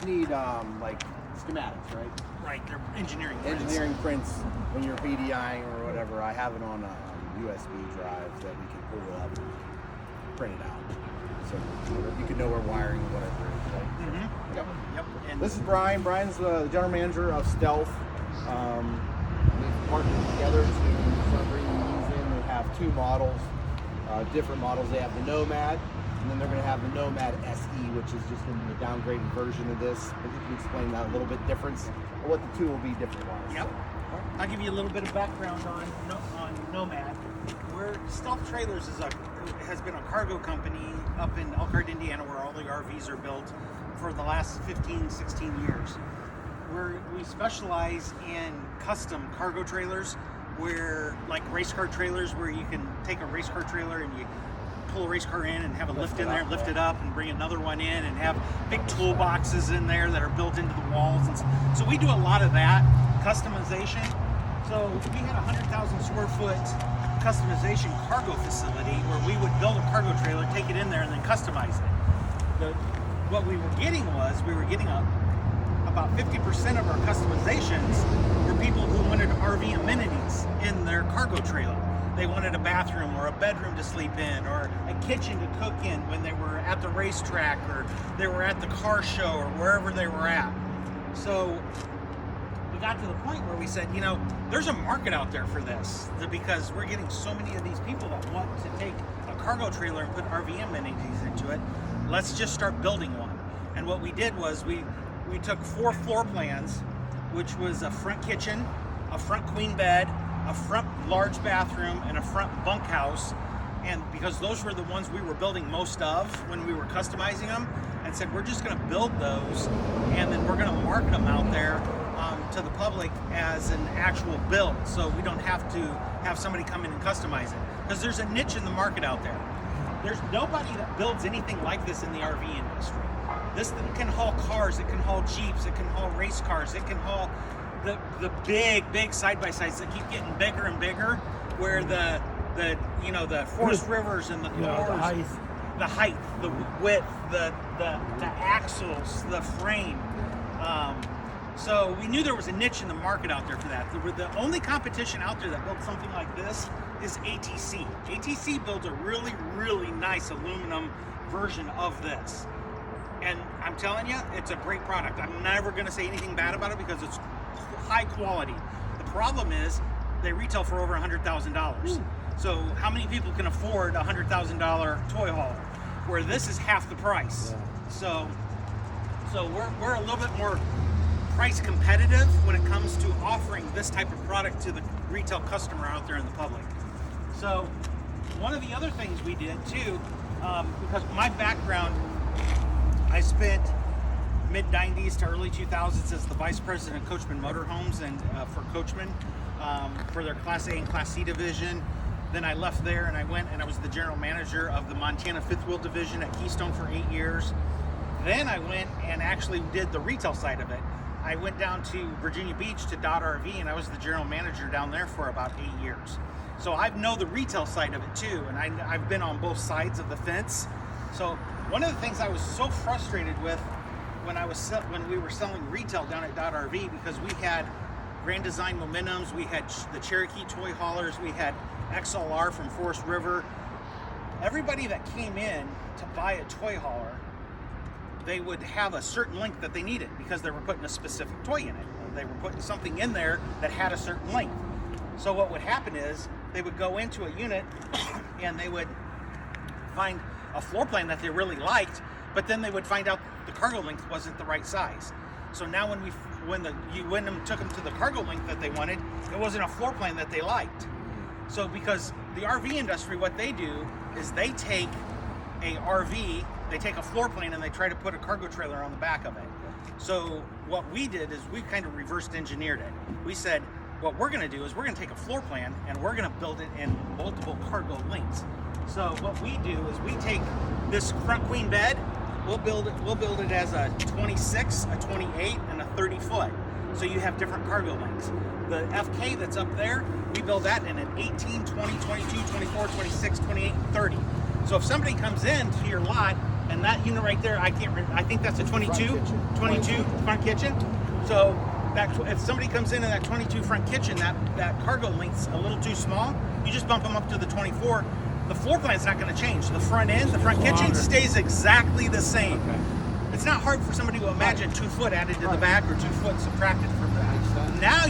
these need like schematics, right? Right, they're engineering Prints when you're PDIing or whatever. I have it on a USB drive that we can pull up and print it out. So you can know where wiring and whatever is, right? Mm-hmm. Yep. And this is Brian. Brian's the general manager of Stealth. We've partnered together to start bringing these in. We have two models, different models. They have the Nomad, and then they're going to have the Nomad SE, which is just going to be a downgraded version of this. I think you can explain that a little bit difference, or what the two will be different-wise. Yep. I'll give you a little bit of background on Nomad. Stealth Trailers has been a cargo company up in Elkhart, Indiana, where all the RVs are built for the last 15, 16 years. We specialize in custom cargo trailers, where like race car trailers, where you can take a race car trailer and you pull a race car in and have a lift in there, lift it up and bring another one in, and have big toolboxes in there that are built into the walls. And so we do a lot of that customization. So we had a 100,000 square foot customization cargo facility where we would build a cargo trailer, take it in there, and then customize it. What we were getting about 50% of our customizations were people who wanted RV amenities in their cargo trailer. They wanted a bathroom or a bedroom to sleep in, or a kitchen to cook in when they were at the racetrack, or they were at the car show, or wherever they were at. So we got to the point where we said, there's a market out there for this, because we're getting so many of these people that want to take a cargo trailer and put RV amenities into it. Let's just start building one. And what we did was we took 4 floor plans, which was a front kitchen, a front queen bed, a front large bathroom, and a front bunkhouse. And because those were the ones we were building most of when we were customizing them, and said we're just going to build those, and then we're going to market them out there to the public as an actual build, so we don't have to have somebody come in and customize it, because there's a niche in the market out there. There's nobody that builds anything like this in the RV industry. This thing can haul cars, it can haul Jeeps, it can haul race cars, it can haul the big side-by-sides that keep getting bigger and bigger, where the Forest Rivers and the Thors, the height, the width, the axles, the frame. So we knew there was a niche in the market out there for that. The only competition out there that built something like this is ATC. ATC builds a really, really nice aluminum version of this. And I'm telling you, it's a great product. I'm never going to say anything bad about it because it's high quality. The problem is they retail for over $100,000. So how many people can afford a $100,000 toy hauler, where this is half the price? Yeah. So we're a little bit more price competitive when it comes to offering this type of product to the retail customer out there in the public. So one of the other things we did too, because my background, I spent mid-90s to early 2000s as the vice president of Coachman Motorhomes and for Coachman for their Class A and Class C division. Then I left there and I went and I was the general manager of the Montana Fifth Wheel division at Keystone for 8 years. Then I went and actually did the retail side of it. I went down to Virginia Beach to Dot RV, and I was the general manager down there for about 8 years. So I know the retail side of it too, and I've been on both sides of the fence. So one of the things I was so frustrated with when we were selling retail down at Dot RV, because we had Grand Design Momentums, we had the Cherokee toy haulers, we had XLR from Forest River. Everybody that came in to buy a toy hauler, they would have a certain length that they needed because they were putting a specific toy in it. They were putting something in there that had a certain length. So what would happen is they would go into a unit and they would find a floor plan that they really liked, but then they would find out the cargo length wasn't the right size. So now when you took them to the cargo length that they wanted, it wasn't a floor plan that they liked. So because the RV industry, what they do is they take a RV, they take a floor plan and they try to put a cargo trailer on the back of it. So what we did is we kind of reversed engineered it. We said, what we're gonna do is we're gonna take a floor plan and we're gonna build it in multiple cargo lengths. So what we do is we take this front queen bed, we'll build it as a 26, a 28, and a 30 foot. So you have different cargo lengths. The FK that's up there, we build that in an 18, 20, 22, 24, 26, 28, and 30. So if somebody comes in to your lot And that unit right there, I think that's a 22 front kitchen. So that if somebody comes in that 22 front kitchen, that cargo length's a little too small, you just bump them up to the 24. The floor plan's not going to change. The front end, the front kitchen stays exactly the same. Okay. It's not hard for somebody to imagine 2 foot added to the back or 2 foot subtracted from that. Now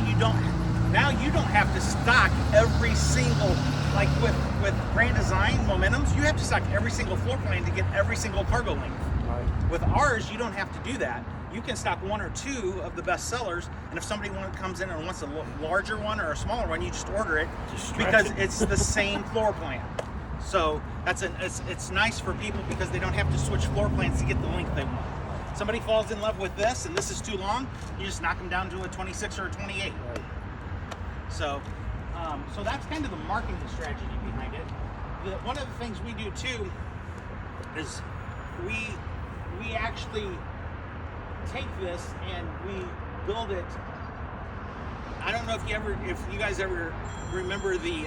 you don't have to stock every single, like with Grand Design Momentums, you have to stock every single floor plan to get every single cargo length. Right. With ours, you don't have to do that. You can stock 1 or 2 of the best sellers, and if somebody comes in and wants a larger one or a smaller one, you just order it because it's the same floor plan. So it's nice for people because they don't have to switch floor plans to get the length they want. Somebody falls in love with this and this is too long, you just knock them down to a 26 or a 28. Right. So that's kind of the marketing strategy behind it. One of the things we do too is we actually take this and we build it. I don't know if you guys ever remember the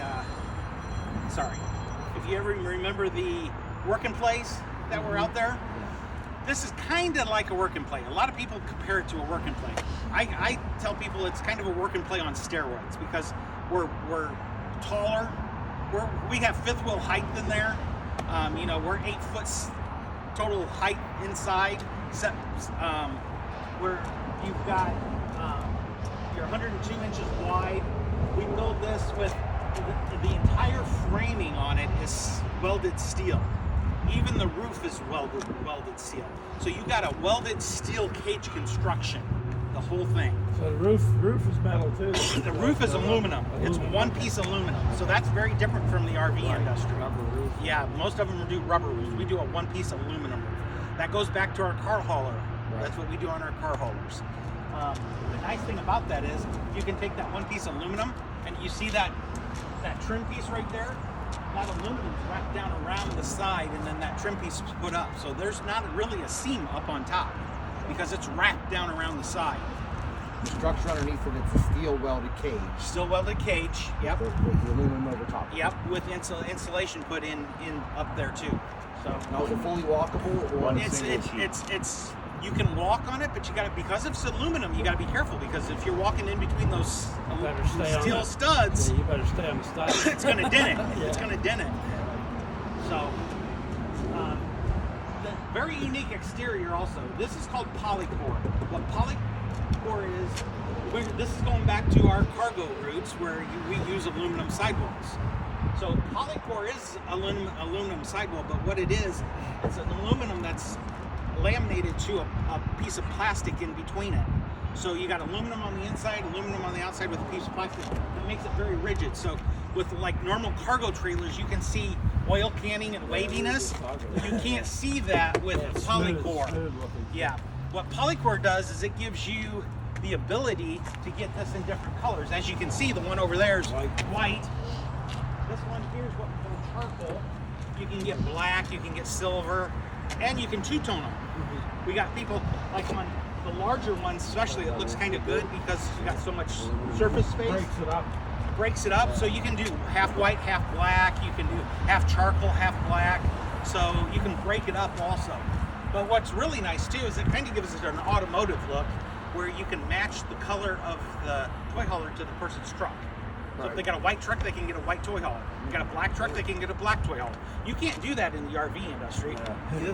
if you ever remember the work and plays that were out there. This is kind of like a work and play. A lot of people compare it to a work and play. I tell people it's kind of a work and play on steroids because we're taller. We have fifth wheel height in there. We're 8 foot total height inside. Except where you've got you're 102 inches wide. We build this with the entire framing on it is welded steel. Even the roof is welded steel. So you got a welded steel cage construction, the whole thing. So the roof is metal too. The roof is aluminum. It's one piece aluminum. So that's very different from the RV industry. Rubber roof. Yeah, most of them do rubber roofs. We do a one piece aluminum roof. That goes back to our car hauler. Right. That's what we do on our car haulers. The nice thing about that is you can take that one piece aluminum and you see that trim piece right there. That aluminum is wrapped down around the side and then that trim piece is put up. So there's not really a seam up on top because it's wrapped down around the side. The structure underneath it, it's a steel welded cage. Still welded cage. Yep. With the aluminum over top. Yep. With insulation put in up there too. So now is it fully walkable or it's you can walk on it, but you got to, because it's aluminum, you got to be careful because if you're walking in between those steel studs, you better stay on the studs. it's going to dent it. Yeah. It's going to dent it. So, the very unique exterior also. This is called polycore. What polycore is, this is going back to our cargo routes where we use aluminum sidewalls. So polycore is aluminum sidewall, but what it is, it's an aluminum that's laminated to a piece of plastic in between it. So you got aluminum on the inside, aluminum on the outside with a piece of plastic. That makes it very rigid. So with like normal cargo trailers, you can see oil canning and waviness. You can't see that with polycore. Smooth looking. Yeah. What polycore does is it gives you the ability to get this in different colors. As you can see, the one over there is white. This one here is what we call charcoal. You can get black, you can get silver, and you can two-tone them. We got people, like on the larger ones especially, it looks kind of good because you got so much surface space. Breaks it up, so you can do half white, half black. You can do half charcoal, half black. So you can break it up also. But what's really nice too is it kind of gives it an automotive look where you can match the color of the toy hauler to the person's truck. So if they got a white truck, they can get a white toy hauler. If they got a black truck, they can get a black toy hauler. You can't do that in the RV industry.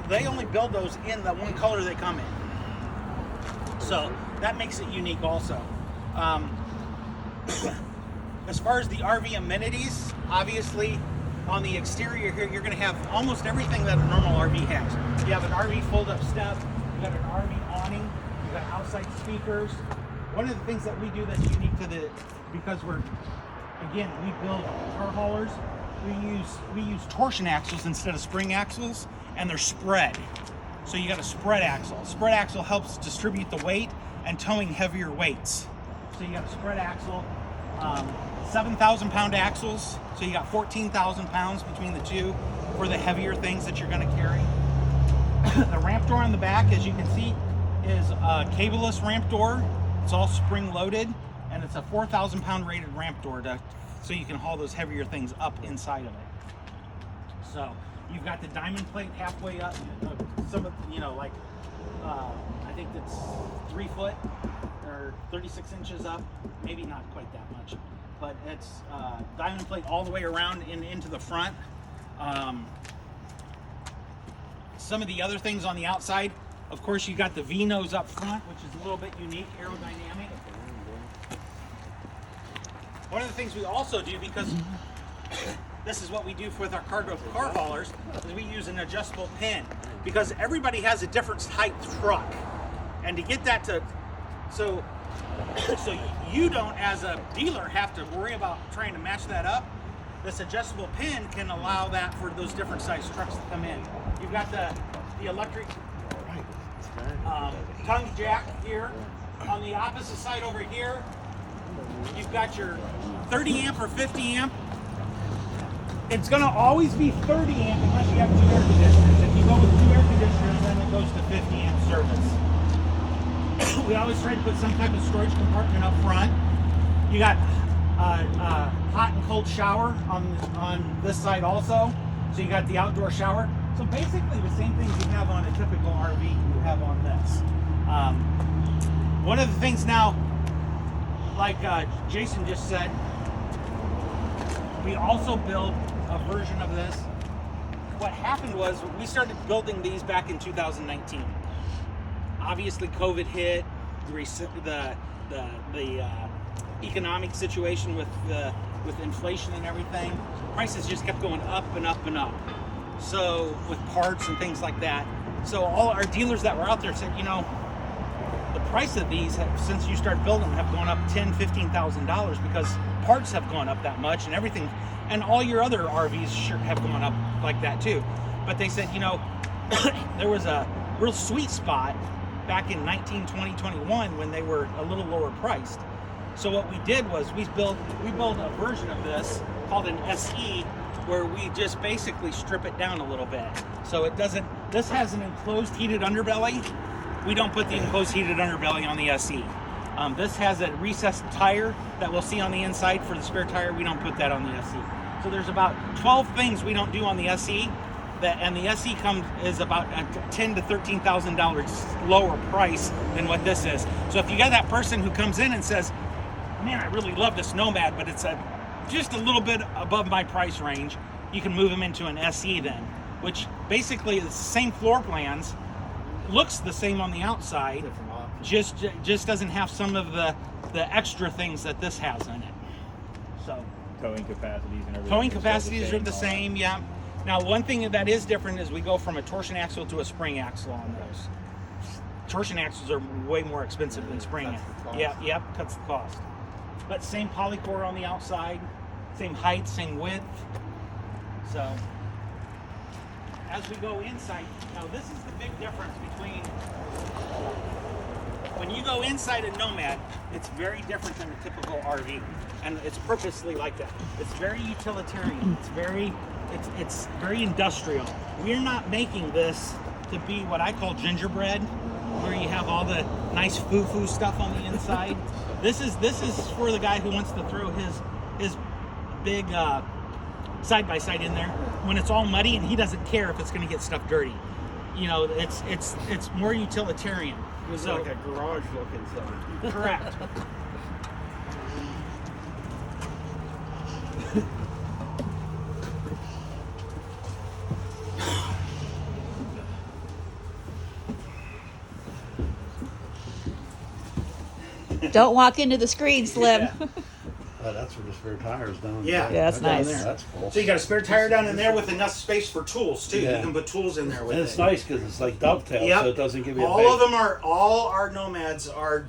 They only build those in the one color they come in. So that makes it unique also. As far as the RV amenities, obviously on the exterior here, you're going to have almost everything that a normal RV has. You have an RV fold-up step, you got an RV awning, you got outside speakers. One of the things that we do that's unique to because we build car haulers, we use torsion axles instead of spring axles, and they're spread. So you got a spread axle. Spread axle helps distribute the weight and towing heavier weights. So you got a spread axle, 7,000 pound axles. So you got 14,000 pounds between the two for the heavier things that you're going to carry. The ramp door on the back, as you can see, is a cableless ramp door. It's all spring loaded, and it's a 4,000 pound rated ramp door so you can haul those heavier things up inside of it. So You've got the diamond plate halfway up. Some of, like, I think that's 3 foot or 36 inches up. Maybe not quite that much, but it's diamond plate all the way around into the front. Some of the other things on the outside, of course, you got the V-nose up front, which is a little bit unique, aerodynamic. One of the things we also do, because this is what we do with our cargo car haulers, is we use an adjustable pin, because everybody has a different height truck, and to get that to so you don't, as a dealer, have to worry about trying to match that up. This adjustable pin can allow that for those different size trucks to come in. You've got the electric tongue jack here. On the opposite side over here, you've got your 30 amp or 50 amp. It's going to always be 30 amp unless you have 2 air conditioners. If you go with 2 air conditioners, then it goes to 50 amp service. We always try to put some type of storage compartment up front. You got hot and cold shower on this side also. So you got the outdoor shower. So basically the same things you have on a typical RV you have on this. One of the things now, like Jason just said, we also build a version of this. What happened was we started building these back in 2019. Obviously COVID hit, the economic situation with inflation and everything. Prices just kept going up and up and up. So with parts and things like that. So all our dealers that were out there said, the price of these since you started building them have gone up $10,000-$15,000 because parts have gone up that much and everything, and all your other RVs sure have gone up like that too. But they said, there was a real sweet spot back in 19, 20, 21 when they were a little lower priced. So what we did was we built a version of this called an SE, where we just basically strip it down a little bit. So this has an enclosed heated underbelly. We don't put the enclosed heated underbelly on the SE. This has a recessed tire that we'll see on the inside for the spare tire. We don't put that on the SE. So there's about 12 things we don't do on the SE, and the SE is about a $10,000 to $13,000 lower price than what this is. So if you got that person who comes in and says, man, I really love this Nomad, but it's just a little bit above my price range, you can move them into an SE then, which basically is the same floor plans, looks the same on the outside, just doesn't have some of the extra things that this has in it. So towing capacities and everything. Towing capacities are the same, yeah. Now one thing that is different is we go from a torsion axle to a spring axle on those. Torsion axles are way more expensive than spring. Yep, cuts the cost. But same polycore on the outside, same height, same width. So as we go inside, now this is the big difference between when you go inside a Nomad, it's very different than a typical RV, and it's purposely like that. It's very utilitarian. It's very industrial. We're not making this to be what I call gingerbread, where you have all the nice foo-foo stuff on the inside. This is for the guy who wants to throw his big side-by-side in there when it's all muddy, and he doesn't care if it's going to get stuff dirty. It's more utilitarian. It's like a garage looking something. Correct. Don't walk into the screen, Slim. Yeah. That's for the spare tires down Yeah. there. Yeah, that's down nice. there. That's cool. So you got a spare tire down in there with enough space for tools too. Yeah. You can put tools in there with And it. it's nice because it's like dovetail, Yep. so it doesn't give you all a of them are all our Nomads are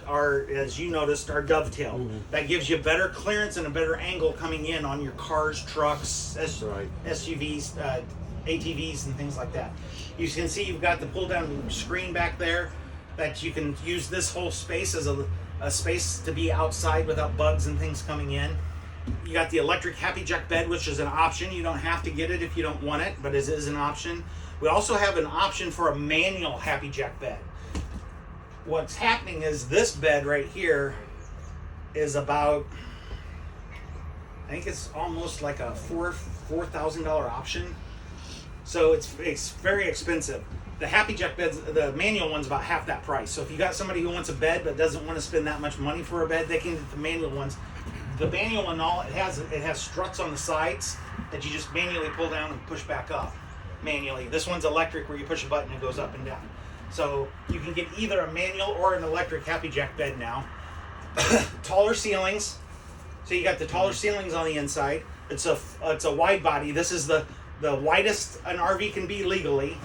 as you noticed, are dovetail. Mm-hmm. That gives you better clearance and a better angle coming in on your cars, trucks, Right. SUVs, ATVs, and things like that. You can see you've got the pull down screen back there that you can use this whole space as a space to be outside without bugs and things coming in. You got the electric Happy Jack bed, which is an option. You don't have to get it if you don't want it, but it is an option. We also have an option for a manual Happy Jack bed. What's happening is this bed right here is about, I think it's almost like a $4,000 option. So it's very expensive. The Happy Jack beds, the manual one's about half that price. So if you got somebody who wants a bed but doesn't want to spend that much money for a bed, they can get the manual ones. The manual one, all it has struts on the sides that you just manually pull down and push back up manually. This one's electric, where you push a button and it goes up and down. So you can get either a manual or an electric Happy Jack bed now. Taller ceilings. So you got the taller ceilings on the inside. It's a wide body. This is the widest an RV can be legally.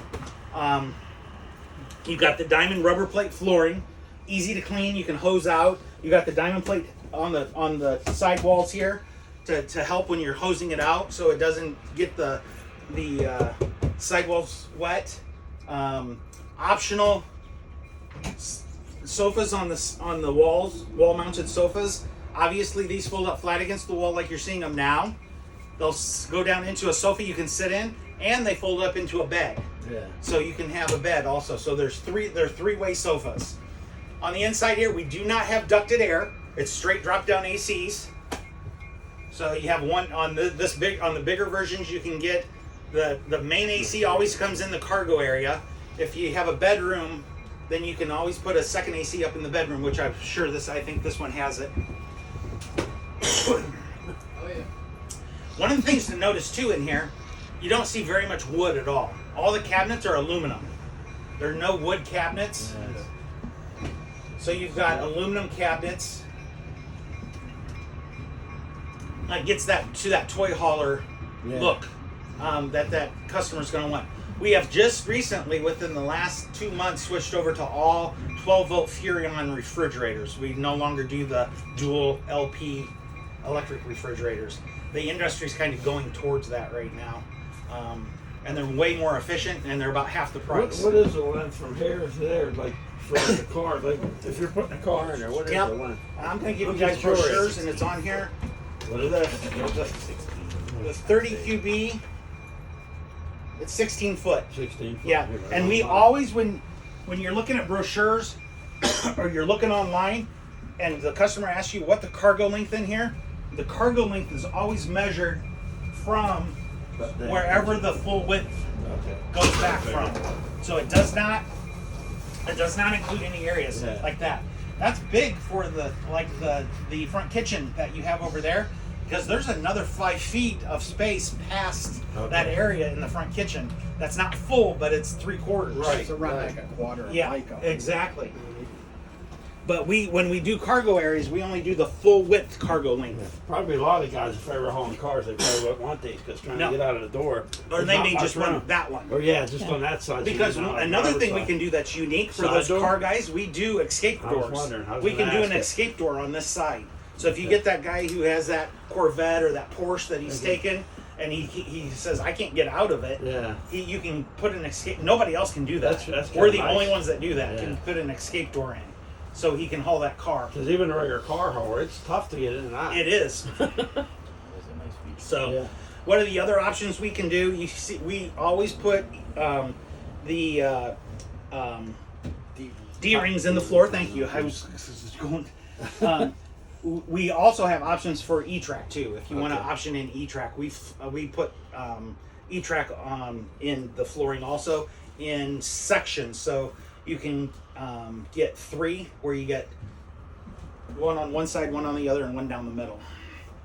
You got the diamond rubber plate flooring, easy to clean. You can hose out. You got the diamond plate on the side walls here to help when you're hosing it out, so it doesn't get the sidewalls wet. Optional sofas on the walls, wall-mounted sofas. Obviously, these fold up flat against the wall like you're seeing them now. They'll go down into a sofa you can sit in, and they fold up into a bed. Yeah. So you can have a bed also. So they're three-way sofas. On the inside here, we do not have ducted air. It's straight drop-down ACs. So you have one on the bigger versions. You can get the main AC always comes in the cargo area. If you have a bedroom, then you can always put a second AC up in the bedroom, which I'm sure I think this one has it. Oh yeah. One of the things to notice too in here, you don't see very much wood at all. All the cabinets are aluminum. There are no wood cabinets. Yes. So you've got aluminum cabinets. That gets that to that toy hauler look that customer's going to want. We have just recently, within the last 2 months, switched over to all 12-volt Furrion refrigerators. We no longer do the dual LP electric refrigerators. The industry's kind of going towards that right now. And they're way more efficient, and they're about half the price. What is the length from here to there? Like for the car, like if you're putting a car in there, what is Yep. the length? I'm going to give I'm you guys just curious. brochures, and it's on here. What is The 30 QB, it's 16 foot. 16 foot. Yeah, and we always, when you're looking at brochures or you're looking online and the customer asks you what the cargo length in here, the cargo length is always measured from wherever the full width goes back from. So it does not include any areas like that. That's big for the front kitchen that you have over there, because there's another 5 feet of space past that area in the front kitchen that's not full, but it's 3/4. Right. It's around like a quarter. Yeah, like a- exactly. But when we do cargo areas, we only do the full width cargo length. Probably a lot of guys, if they were hauling cars, they probably wouldn't want these because trying No. to get out of the door. Or there's they not may much just room. run that one. Or yeah, just on that side. Because so you can another drive thing we side. can do that's unique for Side those door? car guys, we do escape I was doors. wondering, I was We can gonna do an ask it. escape door on this side. So if you get that guy who has that Corvette or that Porsche that he's taken, and he says, I can't get out of it, Yeah. you can put an escape. Nobody else can do that. That's We're the kinda only nice. ones that do that. Yeah. Can put an escape door in, so he can haul that car. Because even a regular car hauler, it's tough to get in and out. It is. So, Yeah. what are the other options we can do? You see, we always put the D-rings in the floor. Thank you. I was going. We also have options for E-Track too. If you want to option in E-Track, we put E-Track in the flooring also in sections, so you can get 3 where you get one on one side, one on the other, and one down the middle.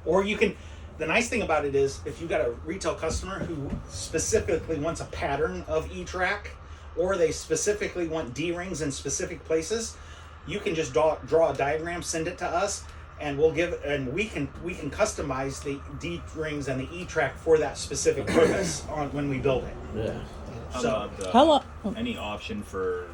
Or you can. The nice thing about it is, if you've got a retail customer who specifically wants a pattern of E-Track, or they specifically want D-rings in specific places, you can just draw a diagram, send it to us, and we can customize the D-rings and the E-Track for that specific purpose when we build it. Yeah. So How long? Any option for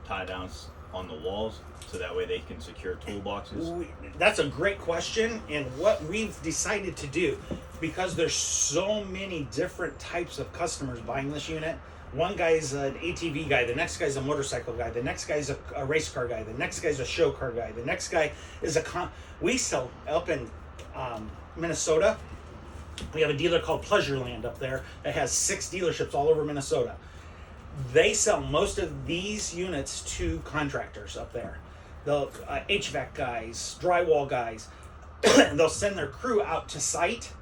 tie downs on the walls so that way they can secure toolboxes? That's a great question, and what we've decided to do, because there's so many different types of customers buying this unit. One guy's an ATV guy, the next guy's a motorcycle guy, the next guy's a race car guy, the next guy's a show car guy, the next guy is we sell up in Minnesota. We have a dealer called Pleasureland up there that has 6 dealerships all over Minnesota. They sell most of these units to contractors up there. The HVAC guys, drywall guys, they'll send their crew out to site.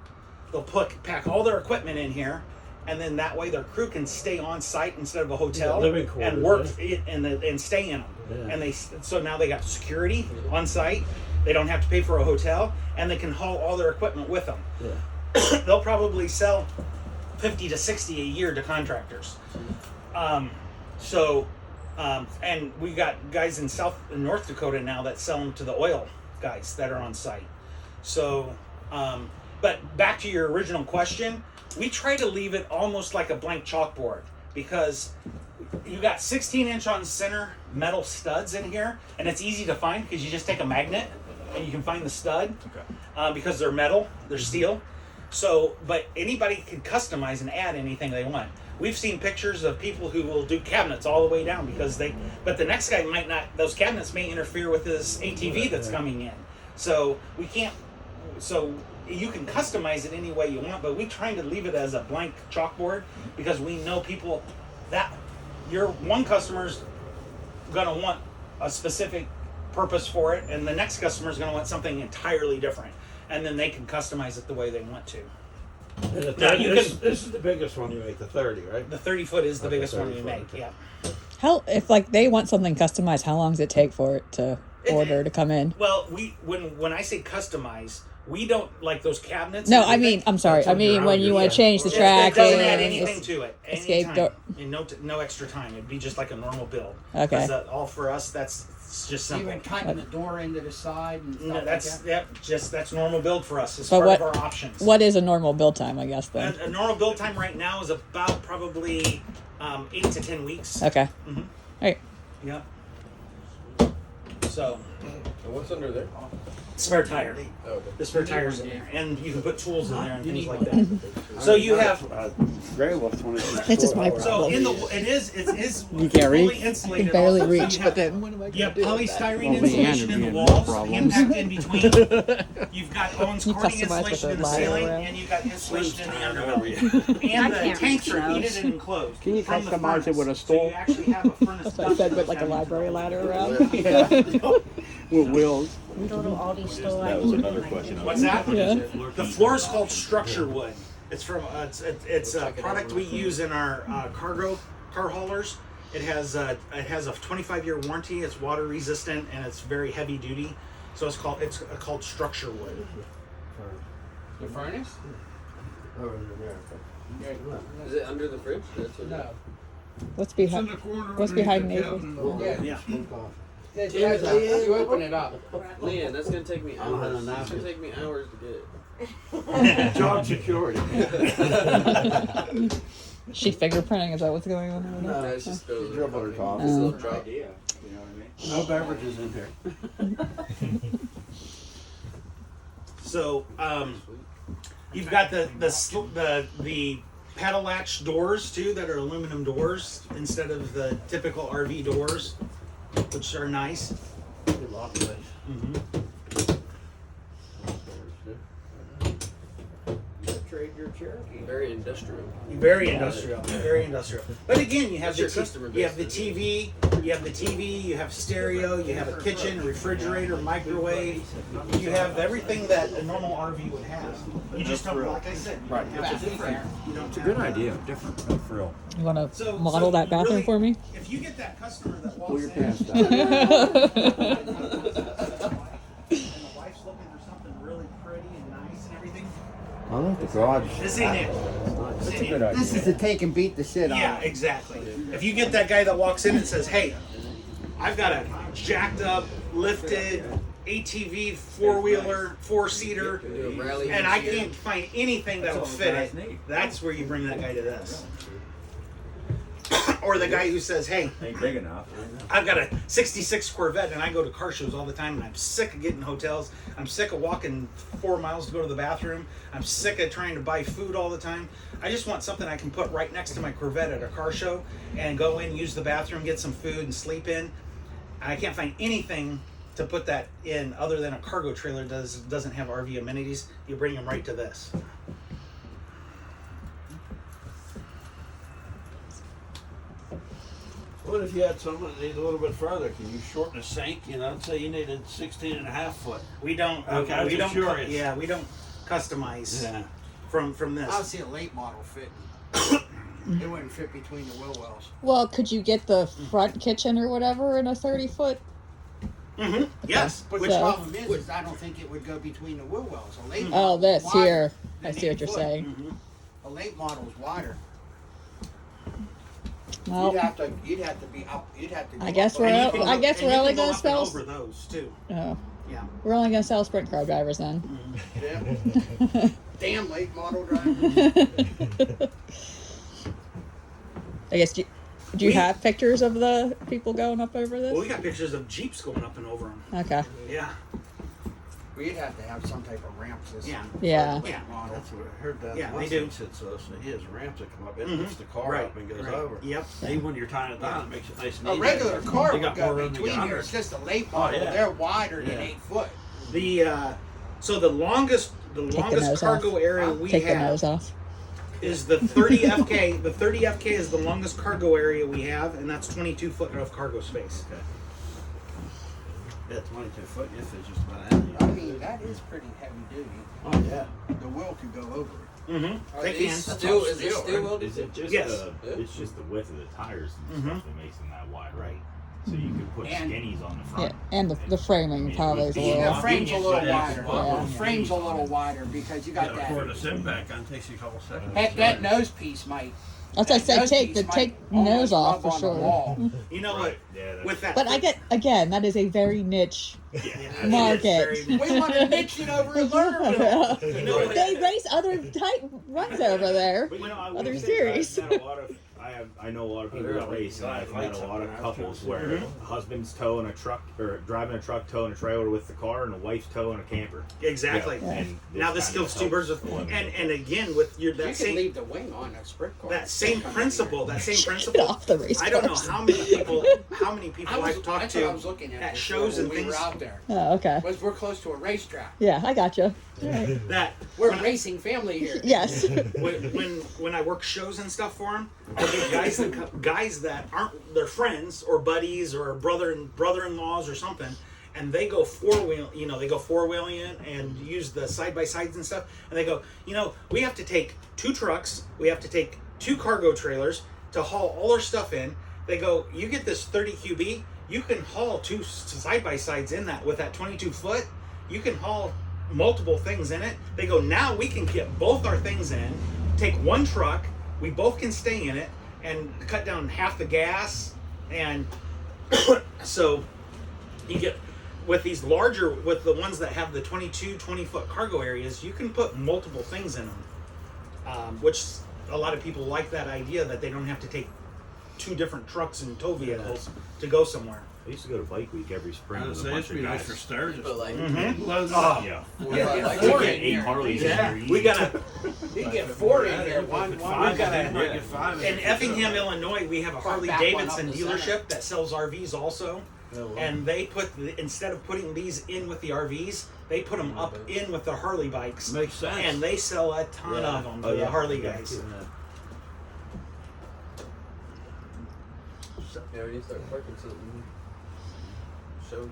They'll pack all their equipment in here, and then that way their crew can stay on site instead of a hotel living quarters, and work yeah. and stay in them. Yeah. And so now they got security on site. They don't have to pay for a hotel, and they can haul all their equipment with them. Yeah. They'll probably sell 50 to 60 a year to contractors. And we got guys in North Dakota now that sell them to the oil guys that are on site. So, but back to your original question, we try to leave it almost like a blank chalkboard, because you got 16-inch on center metal studs in here, and it's easy to find because you just take a magnet and you can find the stud. Because they're metal, they're steel. So, but anybody can customize and add anything they want. We've seen pictures of people who will do cabinets all the way down but the next guy might not, those cabinets may interfere with his ATV that's coming in. So you can customize it any way you want, but we're trying to leave it as a blank chalkboard, because we know people that your one customer's gonna want a specific purpose for it, and the next customer's gonna want something entirely different, and then they can customize it the way they want to. And the Now, 30, you this, can- this is the biggest one you make, the 30, right? The 30-foot is the Okay, biggest one 30 we foot, make. okay. Yeah. How if like they want something customized? How long does it take for it to order to come in? Well, when I say customize, we don't like those cabinets. No, and I mean everything. I'm sorry. I mean when you want to change the It tracking. doesn't add anything to it. escape Anytime. door. And no extra time. It'd be just like a normal build. Okay. 'Cause all for us, that's just simple. Even cutting the door into the side and stuff No, like that's that. that's normal build for us. It's But part what- of our options. What is a normal build time? I guess then. A normal build time right now is about probably 8 to 10 weeks. Okay. Mhm. All right. Yep. So And what's under there? spare tire. Oh, okay. The spare tires in there, and you can put tools in there and things like that. So you have. Gray Wolf's one of It's just my So problem. in the it is You can't fully reach? insulated. You barely also. So reach, you but have, then what am I you have gonna do? polystyrene Well, the insulation in the end walls, problem. impact in between. You've got Owens You Corning customize with insulation the in the ladder ceiling, around. and you've got insulation in the underbelly. And the can't tanks reach are heated those. and enclosed. Can you from the customize it furnace. with a So stove? you actually have a furnace. So I said, but like a library ladder around. With wheels. The little Aldi store. That was another question. What's that? Yeah. The floor is called structure wood. It's from it's a product we use in our car haulers. It has a 25-year warranty. It's water resistant and it's very heavy duty. So it's called structure wood. The furnace? Is it under the fridge? That's what No. What's behind? What's behind Nathan? Yeah. Yeah. You open it up. Leanne, that's gonna take me I don't have hours. a It's napkin. gonna take me hours to get. Job security. Is she fingerprinting? Is that what's going on over there? That's just goes. Dribble her coffee. This little drop. No beverages in here. So you've got the paddle latch doors too that are aluminum doors instead of the typical RV doors, which are nice. Lock place. Trade your Cherokee. Very industrial. Very industrial, very industrial. But again, you have What's the your customer you have the base TV, you have stereo, you have a kitchen, refrigerator, microwave. You have everything that a normal RV would have. You just don't, like I said, you don't have different. You don't have Good idea. Different. For real. You want to So- model so that bathroom really- for me? If you get that customer that walks Pull your in, pants and down. the wife's looking for something really pretty and nice and everything, I like the garage. this ain't it. That's a good idea. This is to take and beat the shit out Yeah, of. exactly. If you get that guy that walks in and says, "Hey, I've got a jacked up, lifted ATV, four-wheeler, four-seater, Do a rally and I here. can't find anything that'll fit it," that's where you bring that guy to this. Or the guy who says, "Hey, Ain't big enough. I've got a 66 Corvette and I go to car shows all the time and I'm sick of getting hotels. I'm sick of walking 4 miles to go to the bathroom. I'm sick of trying to buy food all the time. I just want something I can put right next to my Corvette at a car show and go in, use the bathroom, get some food and sleep in." I can't find anything to put that in other than a cargo trailer doesn't have RV amenities. You bring them right to this. What if you had someone that needed a little bit further? Can you shorten the sink? You know, say you needed 16.5 foot. We don't. Okay, I was we just don't. curious. Yeah, we don't customize Yeah. from this. I would see a late model fit It wouldn't fit between the wheel wells. Well, could you get the front kitchen or whatever in a 30-foot? Yes. But So- the problem is I don't think it would go between the wheel wells. A late Oh, model's this wider here. I than see what 8 you're foot. saying. A late model's wider. Well, You'd have to be up. You'd have to. I guess we're And you out- can I go- guess and we're you only can go gonna up and spell- over those too. oh, Yeah. we're only gonna sell sprint car drivers then. Yeah. Damn late model drivers. I guess do you have pictures of the people going up over this? Well, we got pictures of Jeeps going up and over them. Okay. Yeah. We'd have to have some type of ramp system. Yeah. Yeah. for the late model. That's what I heard that. Yeah, they last do. thing said so he has ramps that come up. It Mhm. lifts the car Right, up and goes right. over. Yep. Even when you're tying it down, it makes it nice and A easy. regular car They would got more go room to between get here. under. It's just a late model. yeah. They're wider than Yeah. 8 foot. So the longest nose cargo off. area we Take the have nose off. is the 30 FK. The 30 FK is the longest cargo area we have, and that's 22 foot of cargo space. Okay. Yeah, 22 foot. If it's just about anything. I mean, that is pretty heavy duty. Oh yeah. The wheel could go over it. Mm-hmm. Are They these can. Still, is it steel, still right? welded? Is it just Yes. it's just the width of the tires and Mhm. stuff that makes them that wide, Right. So you could put And- skinnies on the Yeah, front. and the framing probably is a The little. frame's a little Yeah. wider. Yeah. The frame's a little wider because you got Yeah, pour the that. sim back on. Takes you a couple seconds. Heck, that nose piece might. That's what I said. nose Take the piece might nose almost off rub for on the sure. wall. You know Right. what? Yeah, that's With that, But I get again. That is a very niche Yeah, market. it is very- We want to niche it over in Lernerville. You know what? They race other type runs over there. But you know, I Other would say series. I've met a lot of I know a lot of people that race, and I've met a lot of couples where husband's towing a truck or driving a truck, towing a trailer with the car, and the wife's towing a camper. Exactly. Yeah, and Now this kind of kills two birds helps with eliminate and again with your You that can same leave the wing on a sprint car. that same principle Get off the race I don't know cars. how many people I've talked That's what I to was looking at. at this shows when and we things were out there. Oh, okay. Was we're close to a racetrack. Yeah, I got you. Right. that We're when a racing family here. Yes. when I work shows and stuff for them, I get guys that aren't their friends or buddies or brother-in-laws or something, and they go four-wheeling and use the side-by-sides and stuff, and they go, we have to take 2 trucks, we have to take 2 cargo trailers to haul all our stuff in. They go, you get this 30 QB, you can haul 2 side-by-sides in that with that 22 foot, you can haul multiple things in it. They go, now we can get both our things in, take 1 truck, we both can stay in it, and cut down half the gas. And so you get with these larger, with the ones that have the 20 foot cargo areas, you can put multiple things in them, which a lot of people like that idea that they don't have to take 2 different trucks and tow vehicles to go somewhere. I used to go to Bike Week every spring I with was a saying, bunch it'd of be nice guys. for Sturgis. But like, Loads Oh, Yeah. like You four get in 8 here. Harleys yeah, in we gotta. You can get 4 in here. One. We've got Get 5 In Effingham, Illinois, we have a Harley back one Davidson up the dealership center. that sells RVs also. And they instead of putting these in with the RVs, they put them up in with the Harley bikes. Makes sense. And they sell a ton of them to the Harley guys. yeah, when you start parking something, show.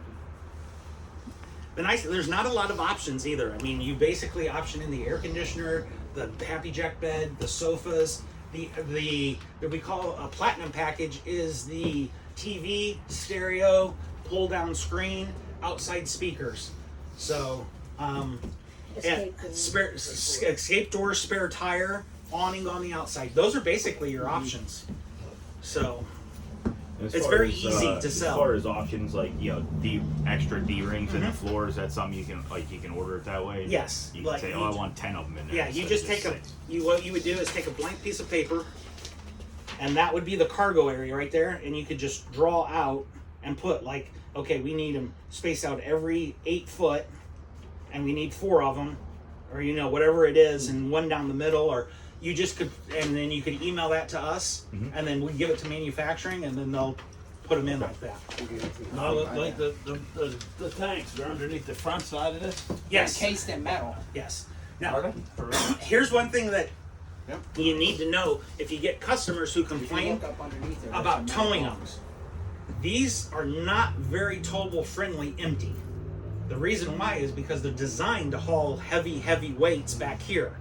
There's not a lot of options either. I mean, you basically option in the air conditioner, the Happy Jack bed, the sofas. The what we call a platinum package is the TV, stereo, pull down screen, outside speakers. So, and escape door, spare tire, awning on the outside. Those are basically your options. So. As It's far very as, easy to sell. As far as options like the extra D rings in the floors, that's something you can order it that way. Yes, You can like say, you I ju- want 10 of them in there. Yeah, you instead just of take 6. what you would do is take a blank piece of paper, and that would be the cargo area right there, and you could just draw out and put like, okay, we need them spaced out every 8 foot, and we need 4 of them, or whatever it is, and 1 down the middle, or you just could, and then you could email that to us, and then we give it to manufacturing, and then they'll put them in like that. No, like the tanks, they're underneath the front side of this. Yes, Encased in metal. yes. Are Now, they? here's one thing that Yep. you need to know if you get customers who If you complain look up underneath there, about there's some towing metal them. These are not very towable friendly empty. The reason why is because they're designed to haul heavy weights back here.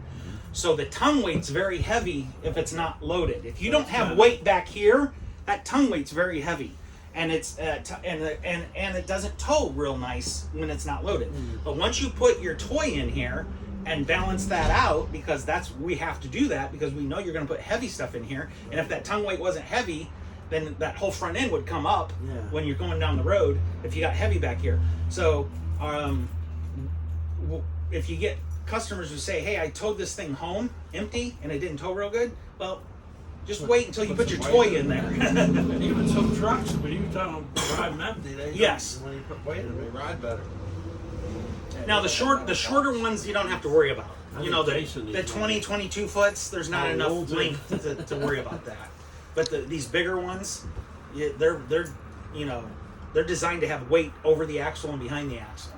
So the tongue weight's very heavy if it's not loaded. If you don't have weight back here, that tongue weight's very heavy, and it's and it doesn't tow real nice when it's not loaded. But once you put your toy in here and balance that out, because we have to do that because we know you're going to put heavy stuff in here, and if that tongue weight wasn't heavy, then that whole front end would come up when you're going down the road if you got heavy back here. So if you get customers who say, hey, I towed this thing home empty and it didn't tow real good, well, just wait until you put your toy in there. Even some trucks, when you tell them drive them empty, they Yes. when you put weight in They it. ride better. Now the shorter ones you don't have to worry about. You know, the Jason needs 20, 22 foots, there's not Oh, enough old length to worry about that. But these bigger ones, they're they're designed to have weight over the axle and behind the axle.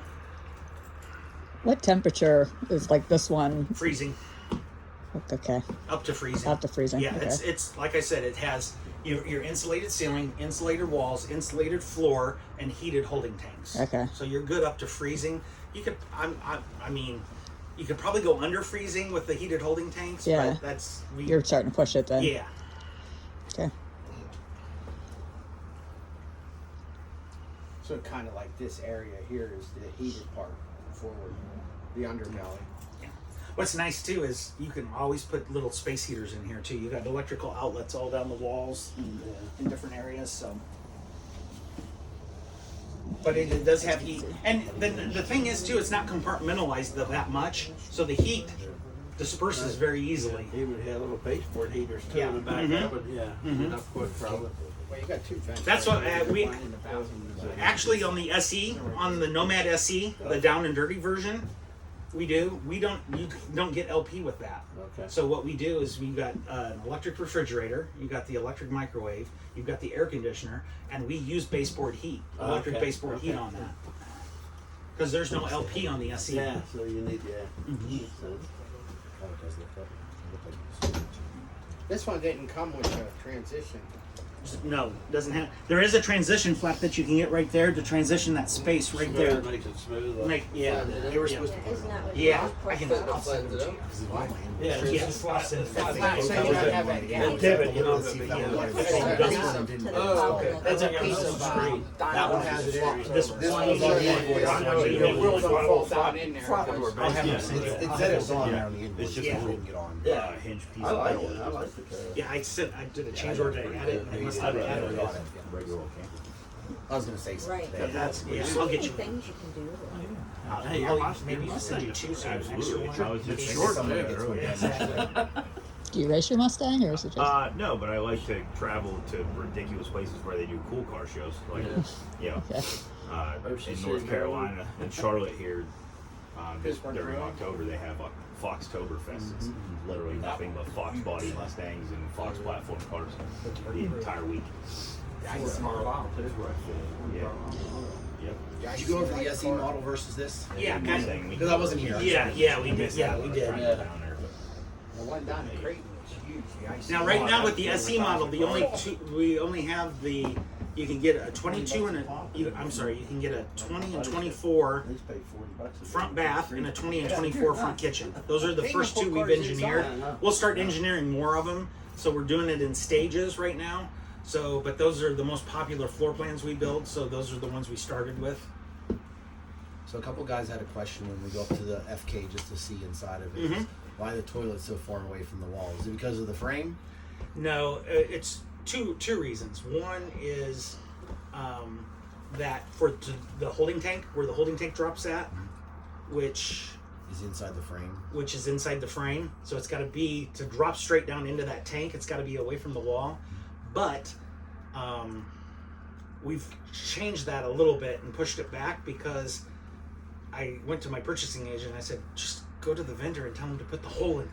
What temperature is like this one? Freezing. Okay. Up to freezing. Up to freezing. Yeah, Okay. it's like I said, it has your insulated ceiling, insulated walls, insulated floor, and heated holding tanks. Okay. So you're good up to freezing. You could, I mean, you could probably go under freezing with the heated holding tanks. Yeah. But that's You're starting to push it then. yeah. Okay. So kind of like this area here is the heated part forward, the underbelly. What's nice too is you can always put little space heaters in here too. You got electrical outlets all down the walls and, in different areas. So, but it does have heat, and the thing is too, it's not compartmentalized that much, so the heat disperses very easily. Even had little baseboard heaters too Yeah. in the back Mhm. of it. Yeah. Mhm. Enough quick probably. Well, you got two vents. That's what we One in the bathroom and the- actually on the SE, on the Nomad SE, the down and dirty version. You don't get LP with that. Okay. So what we do is we got an electric refrigerator, you got the electric microwave, you've got the air conditioner, and we use baseboard heat, electric Okay. baseboard heat on that. Because there's no LP on the SE. Yeah. So you need Mhm. This one didn't come with a transition. No, doesn't have. There is a transition flap that you can get right there to transition that space right there. Makes it smooth. Yeah. They were supposed to put Isn't that what Yeah, you're I can. for? I'll send them to you. Yeah. Yeah. Slots in flat, so you don't have that gap. divot, you know. Oh, okay. That's a piece of that one has it in. This one. This one is on the invoice. I know, So you your know, wheels don't one fall of those down in there. I'll have them send you. It said it was on there on the It's invoice, just but a we didn't get on. Yeah. hinge piece I of like metal. it. I like the car. Yeah, I did a change order to add it. I must have added it. Regular old camper. I was gonna say something. Right. That's yeah. So I'll many get you. things you can do. Hey, your Mustang- Maybe I'll send you two, so you have an extra one. I was just short Somebody there. gets one. Exactly. Do you race your Mustang or is it just? No, but I like to travel to ridiculous places where they do cool car shows, like you know, Okay. in North Carolina and Charlotte here. Pittsburgh During Road. October, they have a Foxtoberfest. It's literally nothing but Fox body Mustangs and Fox platform cars the entire week. Yeah. Did you go over the SE model versus this? Yeah, Mustang. Because I wasn't here. yeah, we did. Yeah, we did. Down there, The one down in Creighton was huge. The IC Now, right now model. with the SE model, we only have the. You can get a 22 and you can get a 20 and 24 front bath and a 20 and 24 front kitchen. Those are the first two we've engineered. We'll start engineering more of them, so we're doing it in stages right now. So, but those are the most popular floor plans we build, so those are the ones we started with. So a couple guys had a question when we go up to the FK just to see inside of it. Mhm. Why the toilet's so far away from the wall? Is it because of the frame? No, it's two reasons. One is that for the holding tank, where the holding tank drops at, which Is inside the frame? is inside the frame. So it's got to be, to drop straight down into that tank, it's got to be away from the wall. But we've changed that a little bit and pushed it back because I went to my purchasing agent and I said, just go to the vendor and tell him to put the hole in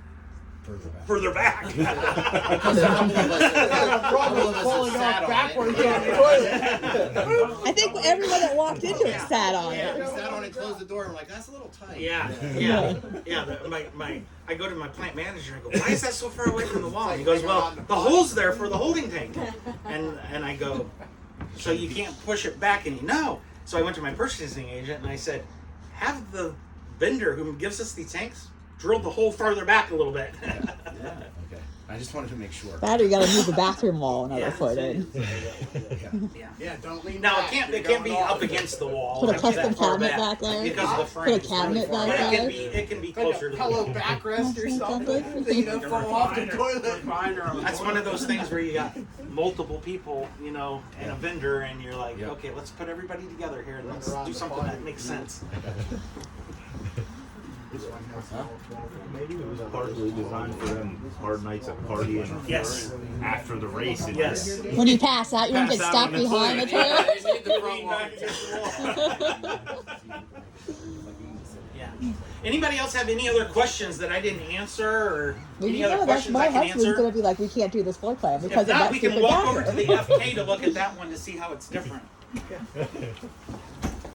Further back. further back. Because a couple of us have sat on it. I think everyone that walked into it sat on Yeah, it. we sat on it, closed the door, and we're like, that's a little tight. Yeah. I go to my plant manager and I go, why is that so far away from the wall? And he goes, well, the hole's there for the holding tank. And I go, so you can't push it back? And no. So I went to my purchasing agent and I said, have the vendor who gives us these tanks drilled the hole farther back a little bit. Okay. I just wanted to make sure. Battery got to move the bathroom wall another foot in. Yeah. Don't lean Now back. it can't be up against the wall. Put a like custom that far cabinet back there. because of the Put frame. a cabinet back But there. it can be Like closer a to pillow the backrest or something. Something. So you don't fall off the toilet. That's one of those things where you got multiple people, you know, and a vendor, and you're like, okay, let's put everybody together here and let's do something that makes sense. Maybe it was partly designed for them hard nights at partying. Yes. After the race. And Yes. When you pass out, you don't get Pass out stuck on the behind the trailer. Yeah. Anybody else have any other questions that I didn't answer, or Well, any you other know, that's questions my I can husband's answer? going to be like, we can't do this floor plan because If of not, that we can stupid walk over to bathroom. the FK to look at that one to see how it's different.